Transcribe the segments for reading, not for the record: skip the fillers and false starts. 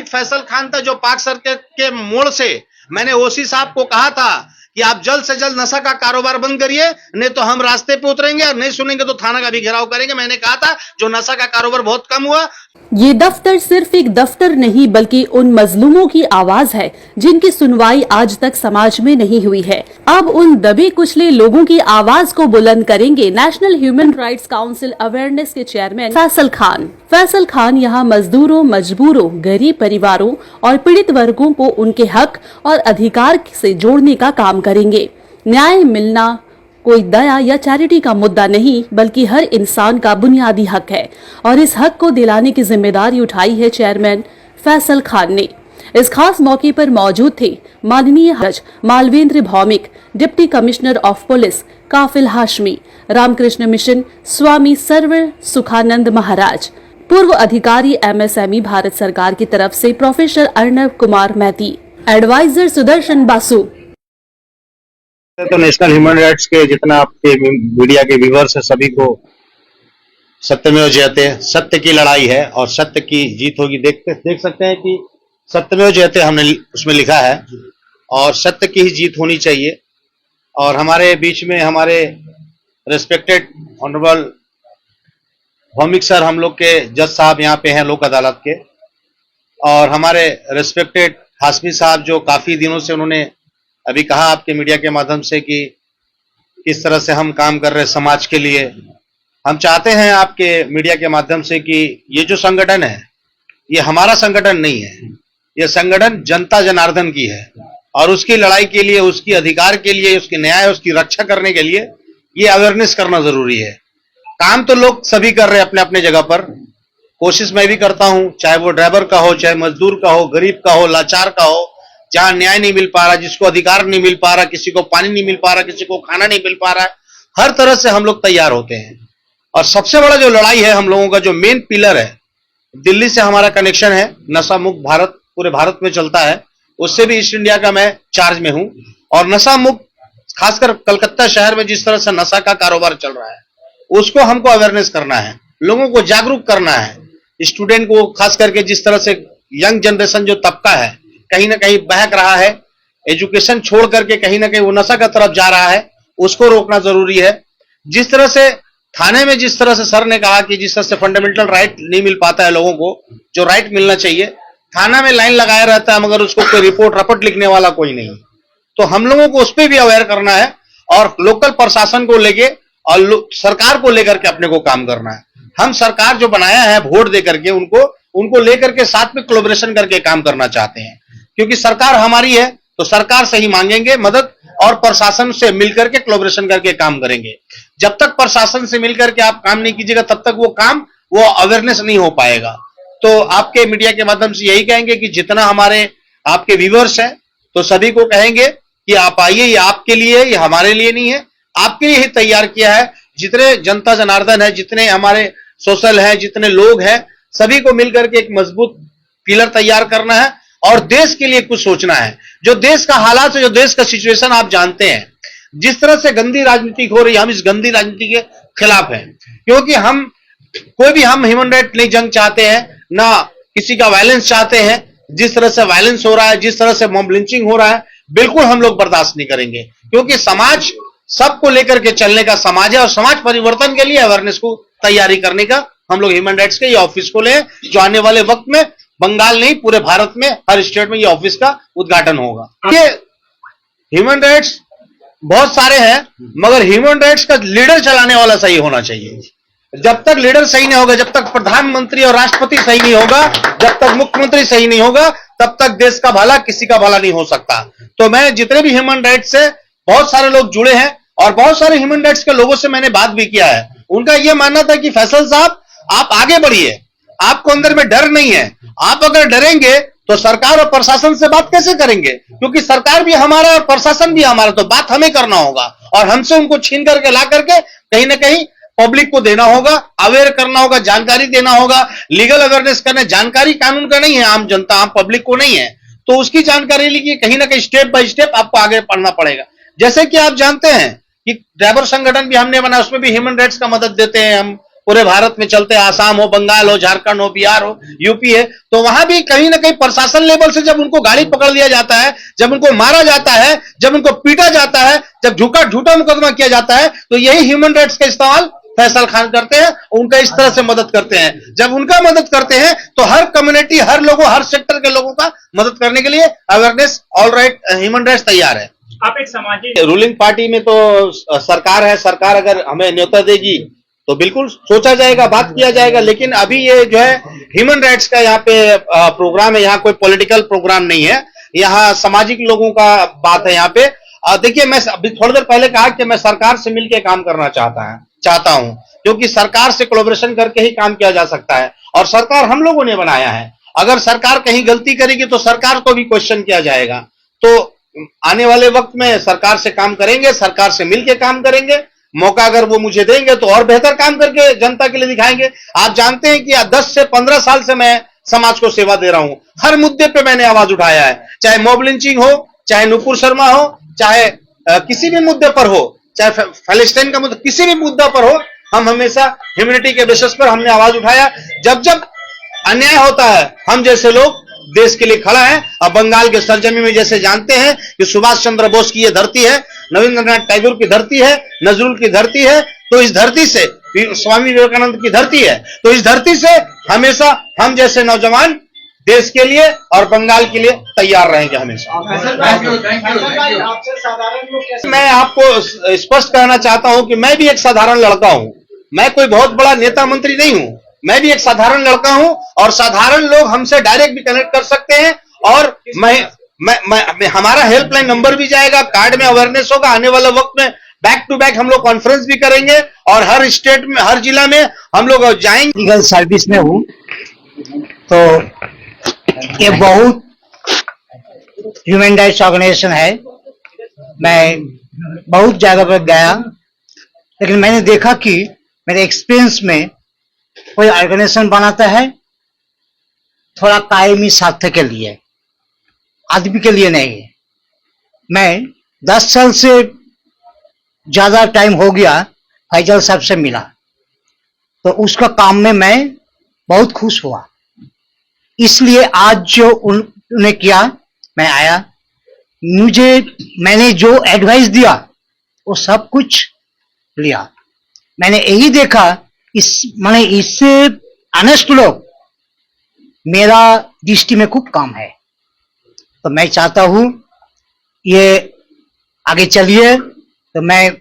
फैसल खान था जो पाक सर्किट के मोड़ से मैंने ओसी साहब को कहा था कि आप जल्द से जल्द नशा का कारोबार बंद करिए, नहीं तो हम रास्ते पे उतरेंगे और नहीं सुनेंगे तो थाना का भी घेराव करेंगे। मैंने कहा था जो नशा का कारोबार बहुत कम हुआ। ये दफ्तर सिर्फ एक दफ्तर नहीं बल्कि उन मजलूमों की आवाज है जिनकी सुनवाई आज तक समाज में नहीं हुई है। अब उन दबे कुचले लोगों की आवाज को बुलंद करेंगे national human rights council awareness के चेयरमैन फैसल खान। फैसल खान यहाँ मजदूरों, मजबूरों, गरीब परिवारों और पीड़ित वर्गों को उनके हक और अधिकार से जोड़ने का काम करेंगे। न्याय मिलना कोई दया या चैरिटी का मुद्दा नहीं बल्कि हर इंसान का बुनियादी हक है और इस हक को दिलाने की जिम्मेदारी उठाई है चेयरमैन फैसल खान ने। इस खास मौके पर मौजूद थे माननीय जज Malvendra Bhowmik, deputy commissioner of police Kafil Hashmi, Ramakrishna Mission Swami Sarvar Sukhanand Maharaj, पूर्व अधिकारी MSME भारत सरकार की तरफ से प्रोफेसर अर्नब कुमार मैती, एडवाइजर सुदर्शन बासु। तो नेशनल ह्यूमन राइट्स के जितना आपके मीडिया के व्यूअर्स है सभी को सत्यमेव जयते, सत्य की लड़ाई है और सत्य की जीत होगी। देख सकते हैं कि सत्यमेव जयते हमने उसमें लिखा है और सत्य की ही जीत होनी चाहिए। और हमारे बीच में हमारे रिस्पेक्टेड ऑनरेबल भौमिक सर, हम लोग के जज साहब यहाँ पे हैं लोक अदालत के, और हमारे रिस्पेक्टेड हाशमी साहब जो काफी दिनों से उन्होंने अभी कहा आपके मीडिया के माध्यम से कि किस तरह से हम काम कर रहे हैं समाज के लिए। हम चाहते हैं आपके मीडिया के माध्यम से कि ये जो संगठन है ये हमारा संगठन नहीं है, ये संगठन जनता जनार्दन की है और उसकी लड़ाई के लिए, उसकी अधिकार के लिए, उसकी न्याय, उसकी रक्षा करने के लिए ये अवेयरनेस करना जरूरी है। काम तो लोग सभी कर रहे हैं अपने अपने जगह पर, कोशिश मैं भी करता हूं, चाहे वो ड्राइवर का हो, चाहे मजदूर का हो, गरीब का हो, लाचार का हो, जहां न्याय नहीं मिल पा रहा, जिसको अधिकार नहीं मिल पा रहा, किसी को पानी नहीं मिल पा रहा, किसी को खाना नहीं मिल पा रहा है, हर तरह से हम लोग तैयार होते हैं। और सबसे बड़ा जो लड़ाई है हम लोगों का, जो मेन पिलर है, दिल्ली से हमारा कनेक्शन है, नशा मुक्त भारत पूरे भारत में चलता है, उससे भी ईस्ट इंडिया का मैं चार्ज में हूं। और नशा मुक्त खासकर कलकत्ता शहर में जिस तरह से नशा का कारोबार चल रहा है उसको हमको अवेयरनेस करना है, लोगों को जागरूक करना है, स्टूडेंट को खास करके, जिस तरह से यंग जनरेशन जो तबका है कहीं ना कहीं बहक रहा है, एजुकेशन छोड़ करके कहीं ना कहीं वो नशा की तरफ जा रहा है, उसको रोकना जरूरी है। जिस तरह से थाने में, जिस तरह से सर ने कहा कि जिस तरह से फंडामेंटल राइट नहीं मिल पाता है लोगों को, जो राइट मिलना चाहिए, थाना में लाइन लगाया रहता है मगर उसको कोई रपट लिखने वाला कोई नहीं। तो हम लोगों को उस पर भी अवेयर करना है और लोकल प्रशासन को लेके और सरकार को लेकर के अपने को काम करना है। हम सरकार जो बनाया है वोट दे करके उनको लेकर के साथ में कोलैबोरेशन करके काम करना चाहते हैं, क्योंकि सरकार हमारी है तो सरकार से ही मांगेंगे मदद और प्रशासन से मिलकर के कोलैबोरेशन करके काम करेंगे। जब तक प्रशासन से मिलकर के आप काम नहीं कीजिएगा तब तक वो अवेयरनेस नहीं हो पाएगा। तो आपके मीडिया के माध्यम से यही कहेंगे कि जितना हमारे आपके व्यूअर्स हैं तो सभी को कहेंगे कि आप आइए, ये आपके लिए, ये हमारे लिए नहीं है, आपके लिए ही तैयार किया है। जितने जनता जनार्दन है, जितने हमारे सोशल है, जितने लोग हैं, सभी को मिलकर के एक मजबूत पिलर तैयार करना है और देश के लिए कुछ सोचना है। जो देश का हालात है, जो देश का सिचुएशन आप जानते हैं, जिस तरह से गंदी राजनीति हो रही है, हम इस गंदी राजनीति के खिलाफ हैं, क्योंकि हम ह्यूमन राइट नहीं जंग चाहते हैं, ना किसी का वायलेंस चाहते हैं। जिस तरह से वायलेंस हो रहा है, जिस तरह से मॉब लिंचिंग हो रहा है, बिल्कुल हम लोग बर्दाश्त नहीं करेंगे, क्योंकि समाज सबको लेकर के चलने का समाज है और समाज परिवर्तन के लिए अवेयरनेस को तैयारी करने का हम लोग ह्यूमन राइट्स के ये ऑफिस को ले, जो आने वाले वक्त में बंगाल नहीं पूरे भारत में हर स्टेट में ये ऑफिस का उद्घाटन होगा। ये ह्यूमन राइट्स बहुत सारे हैं मगर ह्यूमन राइट्स का लीडर चलाने वाला सही होना चाहिए। जब तक लीडर सही नहीं होगा, जब तक प्रधानमंत्री और राष्ट्रपति सही नहीं होगा, जब तक मुख्यमंत्री सही नहीं होगा, तब तक देश का भला किसी का भला नहीं हो सकता। तो मैं जितने भी ह्यूमन राइट्स से बहुत सारे लोग जुड़े हैं और बहुत सारे ह्यूमन राइट्स के लोगों से मैंने बात भी किया है, उनका यह मानना था कि फैसल साहब आप आगे बढ़िए, आपको अंदर में डर नहीं है। आप अगर डरेंगे तो सरकार और प्रशासन से बात कैसे करेंगे, क्योंकि सरकार भी हमारा और प्रशासन भी हमारा, तो बात हमें करना होगा और हमसे उनको छीन करके ला करके कहीं ना कहीं पब्लिक को देना होगा, अवेयर करना होगा, जानकारी देना होगा, लीगल अवेयरनेस करना। जानकारी कानून का नहीं है, आम जनता, आम पब्लिक को नहीं है, तो उसकी जानकारी लेके कहीं ना कहीं स्टेप बाय स्टेप आपको आगे बढ़ना पड़ेगा। जैसे कि आप जानते हैं कि ड्राइवर संगठन भी हमने बनाया, उसमें भी ह्यूमन राइट्स का मदद देते हैं हम, पूरे भारत में चलते हैं, आसाम हो, बंगाल हो, झारखंड हो, बिहार हो, यूपी है, तो वहां भी कहीं ना कहीं प्रशासन लेवल से जब उनको गाड़ी पकड़ लिया जाता है, जब उनको मारा जाता है, जब उनको पीटा जाता है, जब झूठा मुकदमा किया जाता है, तो यही ह्यूमन राइट्स का इस्तेमाल फैसल खान करते हैं, उनका इस तरह से मदद करते हैं। जब उनका मदद करते हैं तो हर कम्युनिटी, हर लोगों, हर सेक्टर के लोगों का मदद करने के लिए awareness, all right, human rights तैयार है। आप एक सामाजिक रूलिंग पार्टी में तो सरकार है, सरकार अगर हमें न्योता देगी तो बिल्कुल सोचा जाएगा, बात किया जाएगा, लेकिन अभी ये जो है ह्यूमन राइट्स का यहाँ पे प्रोग्राम है, यहाँ कोई पॉलिटिकल प्रोग्राम नहीं है, यहाँ सामाजिक लोगों का बात है। यहाँ पे देखिए, मैं अभी थोड़ी देर पहले कहा कि मैं सरकार से मिलकर काम करना चाहता हूं, क्योंकि सरकार से कोलैबोरेशन करके ही काम किया जा सकता है, और सरकार हम लोगों ने बनाया है। अगर सरकार कहीं गलती करेगी तो सरकार को भी क्वेश्चन किया जाएगा। तो आने वाले वक्त में सरकार से काम करेंगे, सरकार से मिलकर काम करेंगे, मौका अगर वो मुझे देंगे तो और बेहतर काम करके जनता के लिए दिखाएंगे। आप जानते हैं कि 10 से 15 साल से मैं समाज को सेवा दे रहा हूं, हर मुद्दे पे मैंने आवाज उठाया है, चाहे मॉब लिंचिंग हो, चाहे नुपुर शर्मा हो, चाहे किसी भी मुद्दे पर हो, चाहे फैलेस्टाइन का मुद्दा, किसी भी मुद्दा पर हो, हम हमेशा ह्यूमैनिटी के बेसिस पर हमने आवाज उठाया। जब जब अन्याय होता है, हम जैसे लोग देश के लिए खड़ा है। और बंगाल के सरजमी में जैसे जानते हैं कि सुभाष चंद्र बोस की ये धरती है, रविंद्रनाथ टैगोर की धरती है, नजरुल की धरती है, तो इस धरती से स्वामी विवेकानंद की धरती है, तो इस धरती से हमेशा हम जैसे नौजवान देश के लिए और बंगाल के लिए तैयार रहेंगे हमेशा। मैं आपको स्पष्ट कहना चाहता हूं कि मैं भी एक साधारण लड़का हूं, मैं कोई बहुत बड़ा नेता मंत्री नहीं हूं, मैं भी एक साधारण लड़का हूं, और साधारण लोग हमसे डायरेक्ट भी कनेक्ट कर सकते हैं। और मैं हमारा हेल्पलाइन नंबर भी जाएगा, कार्ड में अवेयरनेस होगा, आने वाले वक्त में बैक टू बैक हम लोग कॉन्फ्रेंस भी करेंगे, और हर स्टेट में, हर जिला में हम लोग जाएंगे। लीगल सर्विस में हूँ, तो ये बहुत ह्यूमन राइट्स ऑर्गेनाइजेशन है। मैं बहुत जगह पर गया, लेकिन मैंने देखा कि मेरे एक्सपीरियंस में कोई ऑर्गेनाइजेशन बनाता है थोड़ा कायमी स्वार्थ के लिए, आदमी के लिए नहीं है। मैं 10 साल से ज्यादा टाइम हो गया फैजल साहब से मिला, तो उसका काम में मैं बहुत खुश हुआ, इसलिए आज जो उन्होंने किया मैं आया। मैंने जो एडवाइस दिया वो सब कुछ लिया। मैंने यही देखा मैंने इससे ऑनेस्ट लोग मेरा दृष्टि में खूब काम है, तो मैं चाहता हूं ये आगे चलिए। तो मैं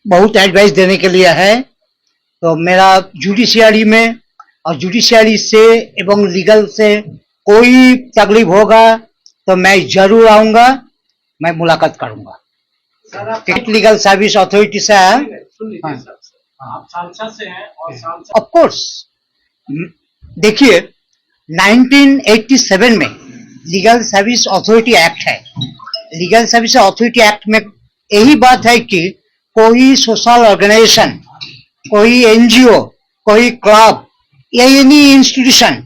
बहुत एडवाइस देने के लिए है, तो मेरा जुडिशियरी में और जुडिशियरी से एवं लीगल से कोई तकलीफ होगा तो मैं जरूर आऊंगा, मैं मुलाकात करूंगा। लीगल सर्विस अथॉरिटी से है, आप सांसद से हैं और सांसद ऑफ कोर्स। देखिए 1987 में लीगल सर्विस अथॉरिटी एक्ट है। लीगल सर्विस अथॉरिटी एक्ट में यही बात है कि कोई सोशल ऑर्गेनाइजेशन, कोई एनजीओ, कोई क्लब या any institution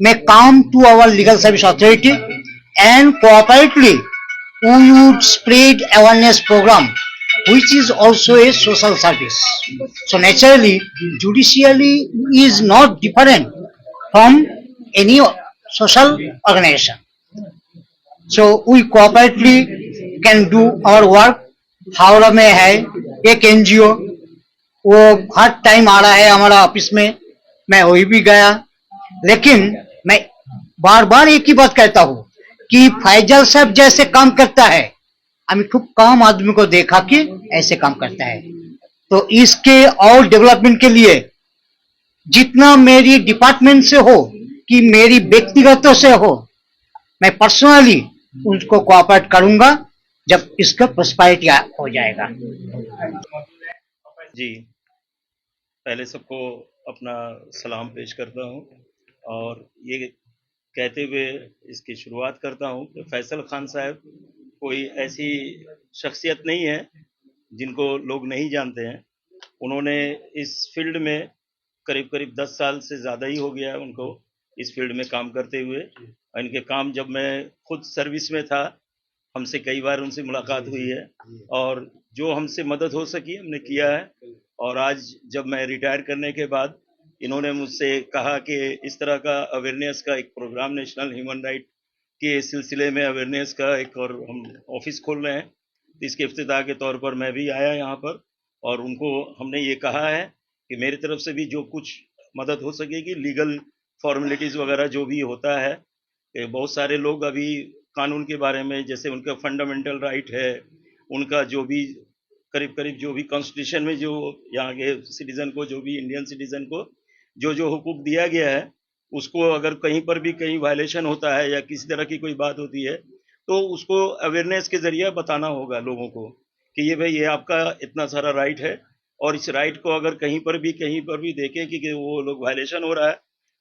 may come to our legal service authority and cooperatively we would spread awareness program which is also a social service. So naturally judiciary is not different from any social organization. So we cooperatively can do our work. Howrah में है एक NGO, वो हर time आ रहा है हमारा office में, मैं वही भी गया। लेकिन मैं बार बार एक ही बात कहता हूं कि फैजल साहब जैसे काम करता है, हमें खूब कम आदमी को देखा कि ऐसे काम करता है। तो इसके और डेवलपमेंट के लिए जितना मेरी डिपार्टमेंट से हो कि मेरी व्यक्तिगत से हो, मैं पर्सनली उनको कोऑपरेट करूंगा जब इसका प्रोस्पेरिटी हो जाएगा। जी, पहले सबको अपना सलाम पेश करता हूं और ये कहते हुए इसकी शुरुआत करता हूं कि फैसल खान साहब कोई ऐसी शख्सियत नहीं है जिनको लोग नहीं जानते हैं। उन्होंने इस फील्ड में करीब 10 साल से ज़्यादा ही हो गया है उनको इस फील्ड में काम करते हुए। इनके काम, जब मैं खुद सर्विस में था, हमसे कई बार उनसे मुलाकात हुई है और जो हमसे मदद हो सकी हमने किया है। और आज जब मैं रिटायर करने के बाद इन्होंने मुझसे कहा कि इस तरह का अवेयरनेस का एक प्रोग्राम नेशनल ह्यूमन राइट के सिलसिले में अवेयरनेस का एक और हम ऑफिस खोल रहे हैं। इसके इफ्तिताह के तौर पर मैं भी आया यहाँ पर और उनको हमने ये कहा है कि मेरी तरफ से भी जो कुछ मदद हो सकेगी, लीगल फॉर्मेलिटीज़ वगैरह जो भी होता है, बहुत सारे लोग अभी कानून के बारे में, जैसे उनका फंडामेंटल राइट है, उनका जो भी करीब करीब जो भी कॉन्स्टिट्यूशन में जो यहाँ के सिटीजन को, जो भी इंडियन सिटीजन को जो जो हुकूक दिया गया है, उसको अगर कहीं पर भी कहीं वायलेशन होता है या किसी तरह की कोई बात होती है तो उसको अवेयरनेस के जरिए बताना होगा लोगों को कि ये भाई ये आपका इतना सारा राइट है और इस राइट को अगर कहीं पर भी देखें कि वो लोग वायलेशन हो रहा है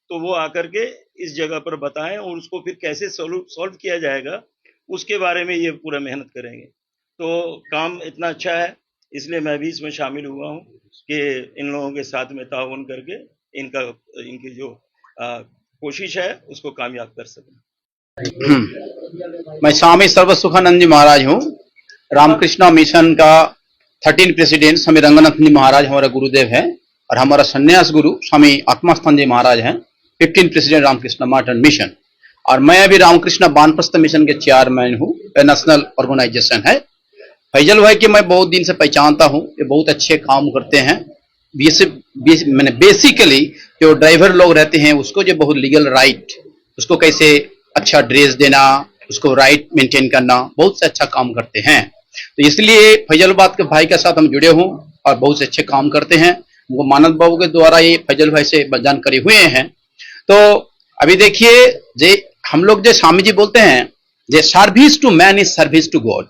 तो वो आकर के इस जगह पर बताएं और उसको फिर कैसे सॉल्व किया जाएगा उसके बारे में ये पूरा मेहनत करेंगे। तो काम इतना अच्छा है, इसलिए मैं भी इसमें शामिल हुआ हूँ कि इन लोगों के साथ में ताउन करके इनकी जो कोशिश है उसको कामयाब कर सकें। मैं स्वामी सर्वसुखानंद जी महाराज हूँ। रामकृष्ण मिशन का 13 प्रेसिडेंट स्वामी रंगनाथ जी महाराज हमारा गुरुदेव हैं और हमारा संन्यास गुरु स्वामी आत्मास्थान जी महाराज हैं। 15 प्रेसिडेंट रामकृष्ण मठ मिशन और मैं अभी रामकृष्ण वानप्रस्थ मिशन के चेयरमैन हूँ। नेशनल ऑर्गेनाइजेशन है। फैजल भाई की मैं बहुत दिन से पहचानता हूँ, ये बहुत अच्छे काम करते हैं। मैंने बेसिकली जो ड्राइवर लोग रहते हैं उसको जो बहुत लीगल राइट, उसको कैसे अच्छा ड्रेस देना, उसको राइट मेंटेन करना, बहुत से अच्छा काम करते हैं। तो इसलिए फैजलाबाद के भाई के साथ हम जुड़े हूँ और बहुत से अच्छे काम करते हैं। उनको मानद बाबू के द्वारा ये फैजल भाई से जानकारी हुए हैं। तो अभी देखिए जे हम लोग जो स्वामी जी बोलते हैं जे service to man is service to God,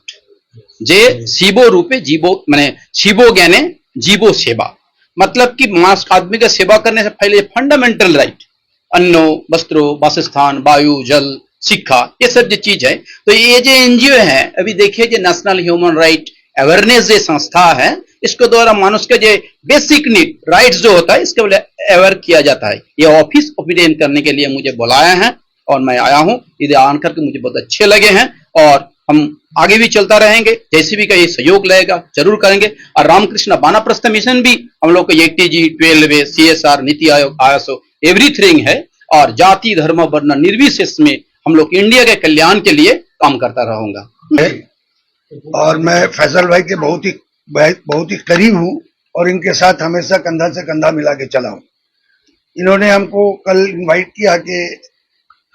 जे शिवो रूपे जीवो माने शिवो ज्ञाने जीवो सेवा, मतलब कि मानव आदमी का सेवा करने से पहले फंडामेंटल राइट अन्नो वस्त्रो वासस्थान वायु जल शिक्षा ये सब जो चीज है। तो ये जो एनजीओ है अभी देखिए जो नेशनल ह्यूमन राइट अवेयरनेस जो संस्था है इसके द्वारा मानुष के जो बेसिक नीड राइट्स जो होता है इसके अवेयर किया जाता है। ये ऑफिस ओपन करने के लिए मुझे बुलाया है और मैं आया हूँ। इधर आकर के मुझे बहुत अच्छे लगे हैं और हम आगे भी चलता रहेंगे। जैसे भी का ये सहयोग लगेगा जरूर करेंगे। और रामकृष्ण वानप्रस्थ मिशन भी हम लोग को ATG 12 CSR NITI Aayog ISO everything है और जाति धर्म वर्ण निर्विशेष में हम लोग इंडिया के कल्याण के लिए काम करता रहूंगा। और मैं फैजल भाई के बहुत ही करीब हूँ और इनके साथ हमेशा कंधा से कंधा मिला के चला हूँ। इन्होंने हमको कल इनवाइट किया कि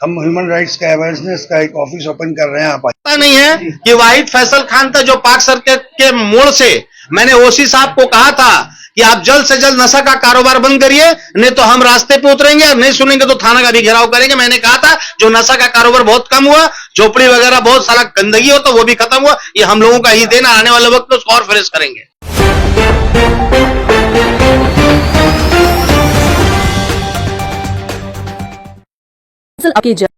हम ह्यूमन राइट्स का अवेयरनेस का एक ऑफिस ओपन कर रहे हैं। आप पता नहीं है कि वाहिद फैसल खान था जो पाक सर्किट के मोड़ से मैंने ओसी साहब को कहा था कि आप जल्द से जल्द नशा का कारोबार बंद करिए, नहीं तो हम रास्ते पे उतरेंगे और नहीं सुनेंगे तो थाना का भी घेराव करेंगे। मैंने कहा था जो नशा का कारोबार बहुत कम हुआ, झोपड़ी वगैरह बहुत सारा गंदगी हो तो वो भी खत्म हुआ। ये हम लोगों का ही देना, आने वाले वक्त में उसको और फ्रेश करेंगे। आपके